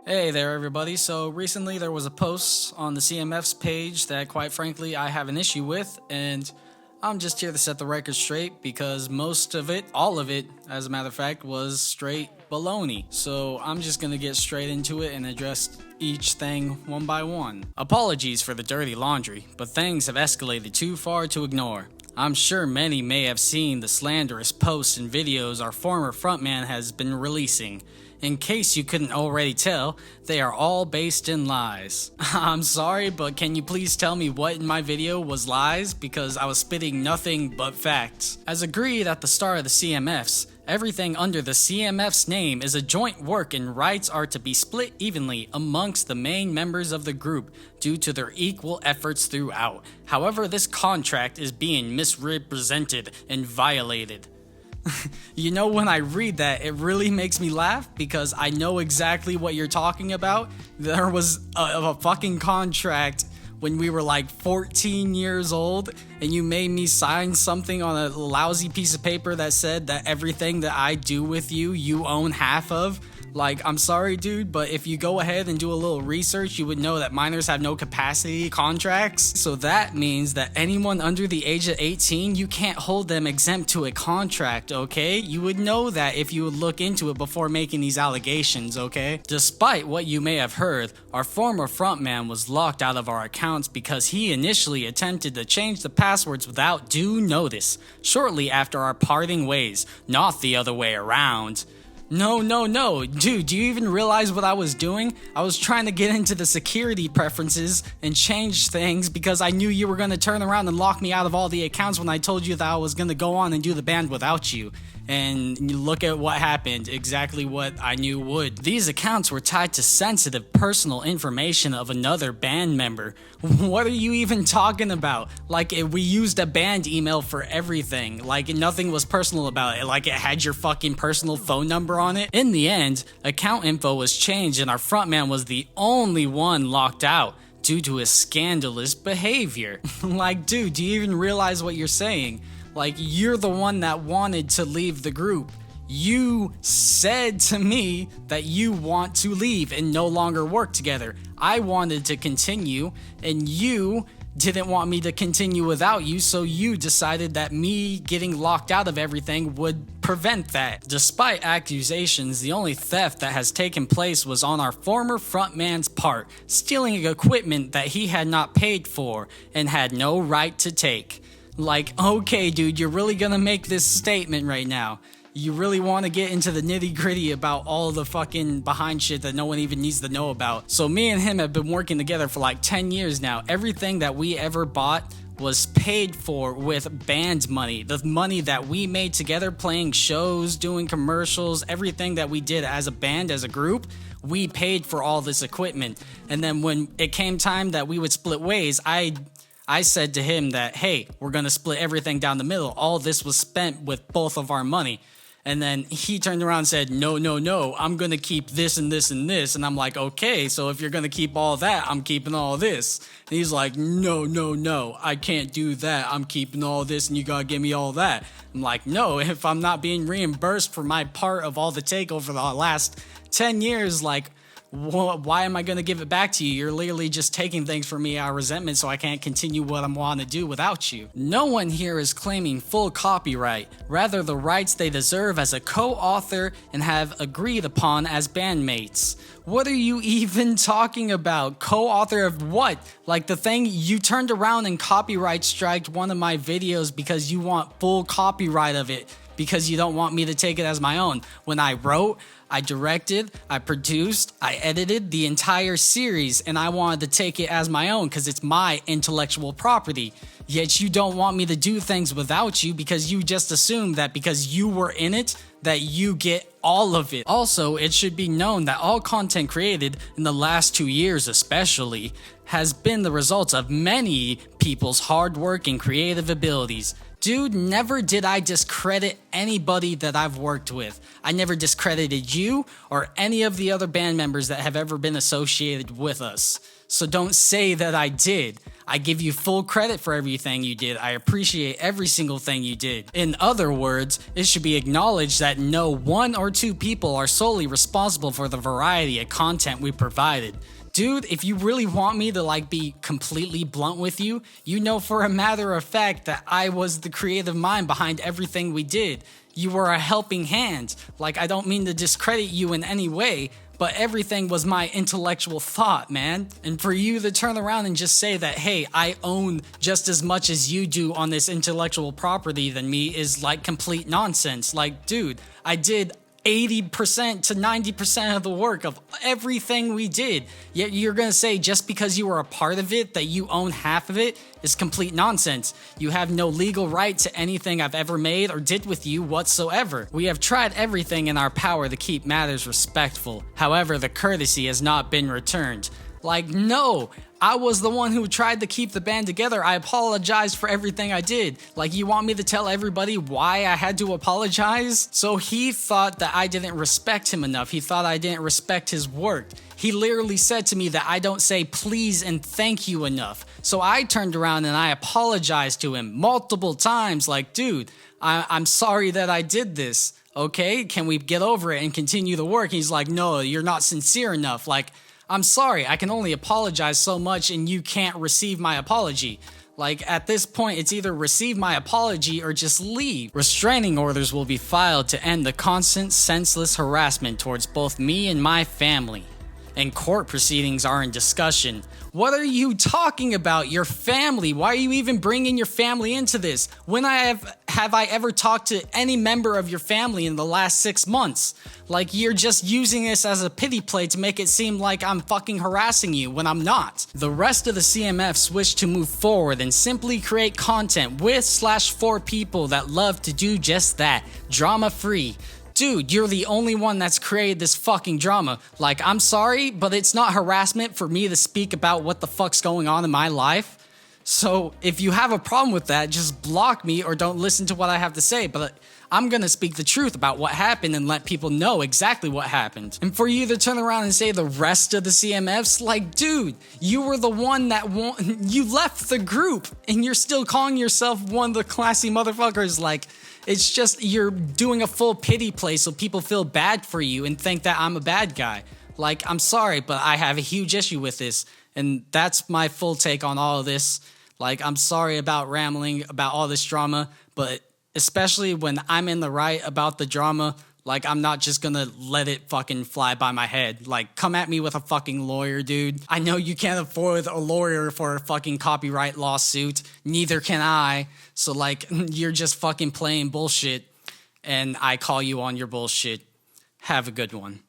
Hey there everybody, so recently there was a post on the CMFs page that quite frankly I have an issue with, and I'm just here to set the record straight because most of it, all of it, as a matter of fact, was straight baloney. So I'm just gonna get straight into it and address each thing one by one. Apologies for the dirty laundry, but things have escalated too far to ignore. I'm sure many may have seen the slanderous posts and videos our former frontman has been releasing. In case you couldn't already tell, they are all based in lies. I'm sorry, but can you please tell me what in my video was lies? Because I was spitting nothing but facts. As agreed at the start of the CMFs, everything under the CMF's name is a joint work and rights are to be split evenly amongst the main members of the group due to their equal efforts throughout. However, this contract is being misrepresented and violated. You know, when I read that, it really makes me laugh because I know exactly what you're talking about. There was a fucking contract when we were like 14 years old, and you made me sign something on a lousy piece of paper that said that everything that I do with you, you own half of. Like, I'm sorry, dude, but if you go ahead and do a little research, you would know that minors have no capacity contracts. So that means that anyone under the age of 18, you can't hold them exempt to a contract, okay? You would know that if you would look into it before making these allegations, okay? Despite what you may have heard, our former frontman was locked out of our accounts because he initially attempted to change the passwords without due notice, shortly after our parting ways, not the other way around. No, dude, do you even realize what I was doing? I was trying to get into the security preferences and change things because I knew you were going to turn around and lock me out of all the accounts when I told you that I was going to go on and do the band without you. And you look at what happened, exactly what I knew would. These accounts were tied to sensitive personal information of another band member. What are you even talking about? Like, we used a band email for everything. Like, nothing was personal about it. Like, it had your fucking personal phone number on it. In the end, account info was changed and our frontman was the only one locked out due to his scandalous behavior. Like, dude, do you even realize what you're saying? Like, you're the one that wanted to leave the group. You said to me that you want to leave and no longer work together. I wanted to continue, and you didn't want me to continue without you, so you decided that me getting locked out of everything would prevent that. Despite accusations, the only theft that has taken place was on our former frontman's part, stealing equipment that he had not paid for and had no right to take. Like, okay, dude, you're really gonna make this statement right now. You really want to get into the nitty gritty about all the fucking behind shit that no one even needs to know about. So me and him have been working together for like 10 years now. Everything that we ever bought was paid for with band money. The money that we made together playing shows, doing commercials, everything that we did as a band, as a group, we paid for all this equipment. And then when it came time that we would split ways, I said to him that, hey, we're going to split everything down the middle. All this was spent with both of our money. And then he turned around and said, no, I'm going to keep this and this and this. And I'm like, okay, so if you're going to keep all that, I'm keeping all this. And he's like, no, I can't do that. I'm keeping all this and you got to give me all that. I'm like, no, if I'm not being reimbursed for my part of all the take over the last 10 years, like, why am I going to give it back to you? You're literally just taking things from me out of resentment so I can't continue what I want to do without you. No one here is claiming full copyright, rather the rights they deserve as a co-author and have agreed upon as bandmates. What are you even talking about? Co-author of what? Like the thing you turned around and copyright striked one of my videos because you want full copyright of it, because you don't want me to take it as my own. When I wrote, I directed, I produced, I edited the entire series, and I wanted to take it as my own because it's my intellectual property. Yet you don't want me to do things without you because you just assume that because you were in it, that you get all of it. Also, it should be known that all content created in the last 2 years especially has been the result of many people's hard work and creative abilities. Dude, never did I discredit anybody that I've worked with. I never discredited you or any of the other band members that have ever been associated with us. So don't say that I did. I give you full credit for everything you did. I appreciate every single thing you did. In other words, it should be acknowledged that no one or two people are solely responsible for the variety of content we provided. Dude, if you really want me to be completely blunt with you, you know for a matter of fact that I was the creative mind behind everything we did. You were a helping hand. I don't mean to discredit you in any way, but everything was my intellectual thought, man. And for you to turn around and just say that, hey, I own just as much as you do on this intellectual property than me is complete nonsense. Dude, I did 80% to 90% of the work of everything we did. Yet you're gonna say just because you were a part of it that you own half of it is complete nonsense. You have no legal right to anything I've ever made or did with you whatsoever. We have tried everything in our power to keep matters respectful. However, the courtesy has not been returned. No, I was the one who tried to keep the band together. I apologized for everything I did. You want me to tell everybody why I had to apologize? So he thought that I didn't respect him enough. He thought I didn't respect his work. He literally said to me that I don't say please and thank you enough. So I turned around and I apologized to him multiple times. Dude, I'm sorry that I did this. Okay, can we get over it and continue the work? He's like, no, you're not sincere enough. I'm sorry, I can only apologize so much and you can't receive my apology. At this point, it's either receive my apology or just leave. Restraining orders will be filed to end the constant, senseless harassment towards both me and my family. And court proceedings are in discussion. What are you talking about? Your family? Why are you even bringing your family into this? When have I ever talked to any member of your family in the last 6 months? You're just using this as a pity play to make it seem like I'm fucking harassing you when I'm not. The rest of the CMFs wish to move forward and simply create content with/for people that love to do just that, drama-free. Dude, you're the only one that's created this fucking drama. I'm sorry, but it's not harassment for me to speak about what the fuck's going on in my life. So if you have a problem with that, just block me or don't listen to what I have to say. But I'm gonna speak the truth about what happened and let people know exactly what happened. And for you to turn around and say the rest of the CMFs, dude, you were the one that you left the group and you're still calling yourself one of the classy motherfuckers. It's just you're doing a full pity play so people feel bad for you and think that I'm a bad guy. I'm sorry, but I have a huge issue with this. And that's my full take on all of this. I'm sorry about rambling about all this drama, but especially when I'm in the right about the drama, I'm not just gonna let it fucking fly by my head. Come at me with a fucking lawyer, dude. I know you can't afford a lawyer for a fucking copyright lawsuit. Neither can I. So, you're just fucking playing bullshit, and I call you on your bullshit. Have a good one.